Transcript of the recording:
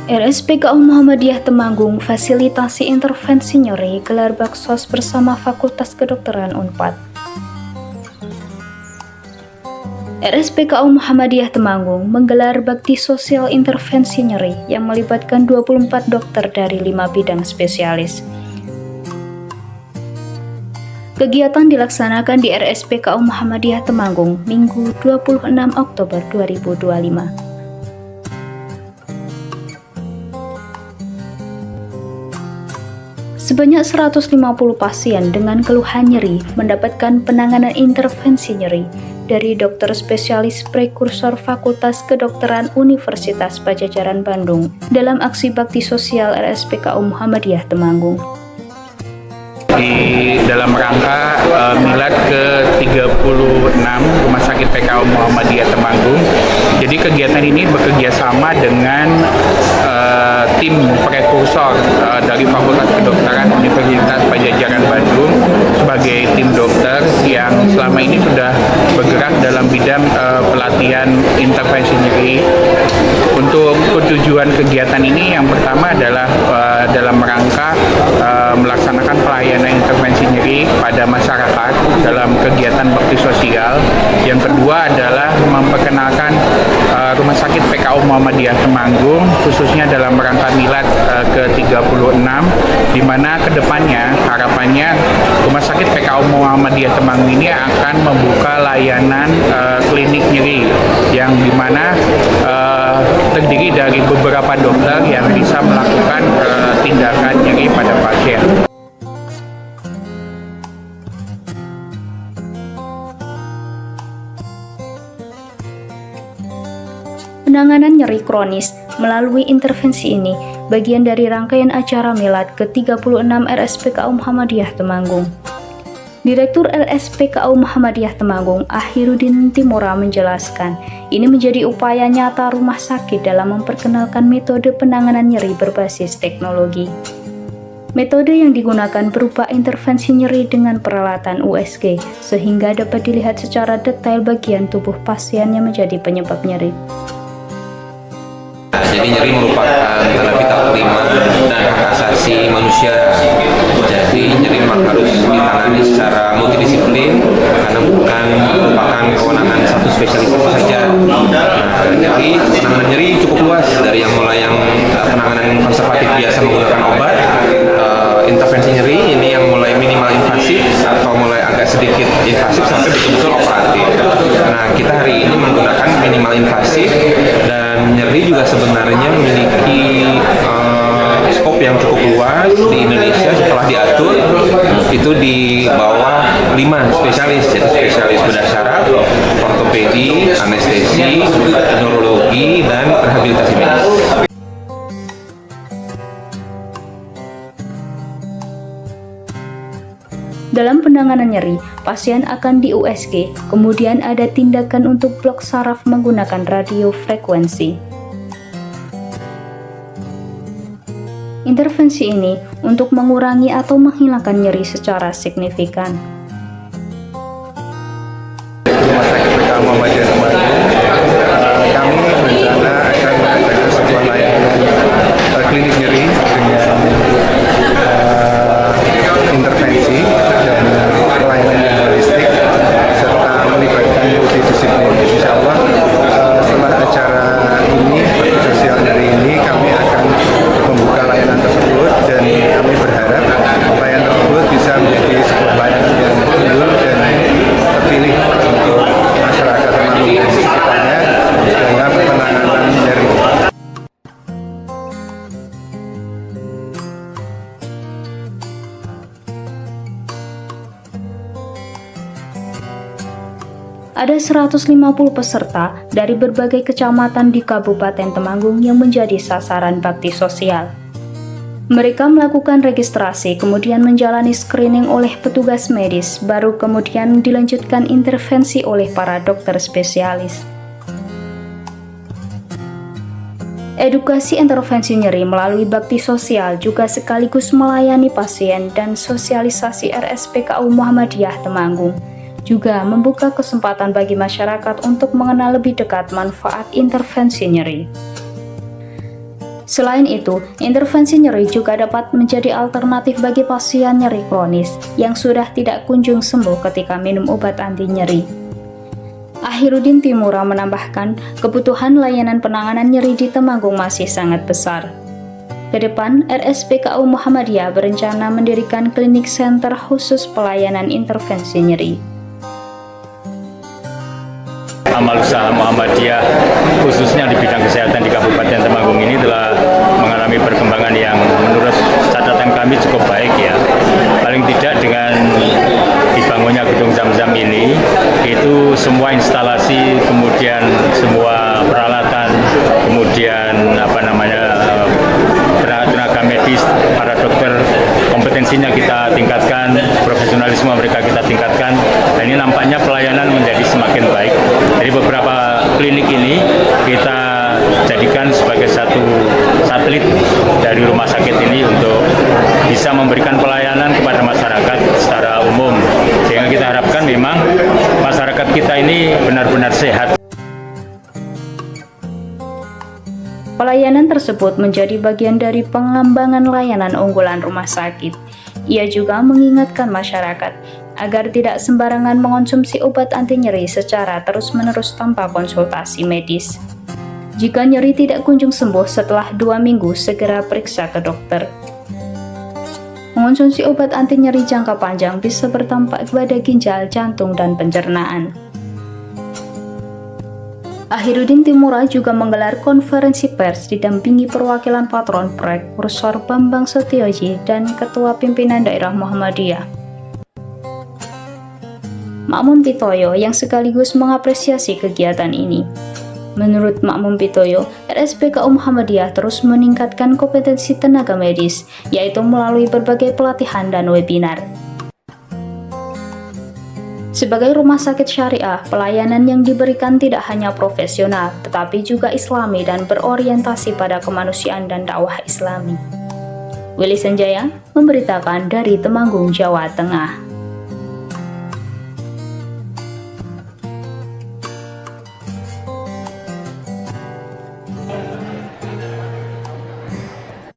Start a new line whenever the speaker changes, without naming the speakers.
RSPKU Muhammadiyah Temanggung fasilitasi intervensi nyeri gelar baksos bersama Fakultas Kedokteran Unpad. RSPKU Muhammadiyah Temanggung menggelar bakti sosial intervensi nyeri yang melibatkan 24 dokter dari 5 bidang spesialis. Kegiatan dilaksanakan di RSPKU Muhammadiyah Temanggung Minggu 26 Oktober 2025. Sebanyak 150 pasien dengan keluhan nyeri mendapatkan penanganan intervensi nyeri dari dokter spesialis prekursor Fakultas Kedokteran Universitas Padjadjaran Bandung dalam aksi bakti sosial RSPKU Muhammadiyah Temanggung.
Di dalam rangka milad ke-36 Rumah Sakit PKU Muhammadiyah Temanggung. Jadi kegiatan ini bekerja sama dengan tim prekursor dari Fakultas Kedokteran Universitas Padjadjaran Bandung sebagai tim dokter yang selama ini sudah bergerak dalam bidang pelatihan intervensi nyeri. Untuk tujuan kegiatan ini yang pertama adalah dalam rangka melaksanakan pelayanan intervensi nyeri pada masyarakat dalam kegiatan bakti sosial. Yang kedua adalah memperkenalkan Rumah Sakit PKU Muhammadiyah Temanggung khususnya dalam rangka milad ke-36, di mana kedepannya harapannya Rumah Sakit PKU Muhammadiyah Temanggung ini akan membuka layanan klinik nyeri yang dimana terdiri dari beberapa dokter yang bisa melakukan tindakan nyeri pada pasien.
Penanganan nyeri kronis melalui intervensi ini bagian dari rangkaian acara milad ke-36 RSPKU Muhammadiyah Temanggung. Direktur RSPKU Muhammadiyah Temanggung, Akhirudin Timura menjelaskan, ini menjadi upaya nyata rumah sakit dalam memperkenalkan metode penanganan nyeri berbasis teknologi. Metode yang digunakan berupa intervensi nyeri dengan peralatan USG, sehingga dapat dilihat secara detail bagian tubuh pasien yang menjadi penyebab nyeri.
Jadi nyeri merupakan tanda vital prima dan hak asasi manusia. Jadi nyeri memang harus ditangani secara multidisiplin karena bukan merupakan kewenangan satu spesialisasi saja. Jadi penanganan nyeri cukup luas dari yang mulai penanganan konservatif biasa menggunakan obat, intervensi nyeri ini yang mulai minimal invasif atau mulai agak sedikit invasif sampai betul-betul operatif. Nah, kita hari ini menggunakan minimal invasif dan nyeri juga sebenarnya memiliki skop yang cukup luas di Indonesia. Setelah diatur itu di bawah 5 spesialis, yaitu spesialis bedah syaraf, ortopedi, anestesi, neurologi, dan rehabilitasi medis.
Dalam penanganan nyeri, pasien akan di USG, kemudian ada tindakan untuk blok saraf menggunakan radiofrekuensi. Intervensi ini untuk mengurangi atau menghilangkan nyeri secara signifikan.
Rumah Sakit PKU Muhammadiyah Temanggung, kami berencana akan mengadakan sebuah layanan klinik nyeri dengan intervensi dan pelayanan yang holistik serta melibatkan multidisiplin. Insya Allah setelah acara ini, bakti sosial nyeri ini, kami akan membuka layanan tersebut dan kami berharap layanan tersebut bisa menjadi sebuah layanan yang unggul dan terpilih untuk masyarakat Temanggung dan sekitarnya dalam penanganan nyeri.
Ada 150 peserta dari berbagai kecamatan di Kabupaten Temanggung yang menjadi sasaran bakti sosial. Mereka melakukan registrasi, kemudian menjalani screening oleh petugas medis, baru kemudian dilanjutkan intervensi oleh para dokter spesialis. Edukasi intervensi nyeri melalui bakti sosial juga sekaligus melayani pasien dan sosialisasi RSPKU Muhammadiyah Temanggung. Juga membuka kesempatan bagi masyarakat untuk mengenal lebih dekat manfaat intervensi nyeri. Selain itu, intervensi nyeri juga dapat menjadi alternatif bagi pasien nyeri kronis yang sudah tidak kunjung sembuh ketika minum obat anti nyeri. Akhirudin Timura menambahkan, kebutuhan layanan penanganan nyeri di Temanggung masih sangat besar. Ke depan, RSPKU Muhammadiyah berencana mendirikan klinik center khusus pelayanan intervensi nyeri.
Amal usaha Muhammadiyah khususnya di bidang kesehatan di Kabupaten Temanggung ini telah mengalami perkembangan yang menurut catatan kami cukup baik ya. Paling tidak dengan dibangunnya gedung Zam-Zam ini, itu semua instalasi, kemudian semua peralatan, kemudian tenaga medis, para dokter, kompetensinya kita tingkatkan, profesionalisme mereka kita tingkatkan, dan ini nampaknya pelayanan menjadi semakin baik. Jadi beberapa klinik ini kita jadikan sebagai satu satelit dari rumah sakit ini untuk bisa memberikan pelayanan kepada masyarakat secara umum, sehingga kita harapkan memang masyarakat kita ini benar-benar sehat.
Pelayanan tersebut menjadi bagian dari pengembangan layanan unggulan rumah sakit. Ia juga mengingatkan masyarakat agar tidak sembarangan mengonsumsi obat anti nyeri secara terus-menerus tanpa konsultasi medis. Jika nyeri tidak kunjung sembuh setelah 2 minggu, segera periksa ke dokter. Mengonsumsi obat anti nyeri jangka panjang bisa berdampak pada ginjal, jantung, dan pencernaan. Akhirudin Timura juga menggelar konferensi pers didampingi perwakilan patron proyek Profesor Bambang Setioji dan Ketua Pimpinan Daerah Muhammadiyah, Makmun Pitoyo, yang sekaligus mengapresiasi kegiatan ini. Menurut Makmun Pitoyo, RSPKU Muhammadiyah terus meningkatkan kompetensi tenaga medis, yaitu melalui berbagai pelatihan dan webinar. Sebagai rumah sakit syariah, pelayanan yang diberikan tidak hanya profesional, tetapi juga islami dan berorientasi pada kemanusiaan dan dakwah islami. Willy Sanjaya memberitakan dari Temanggung, Jawa Tengah.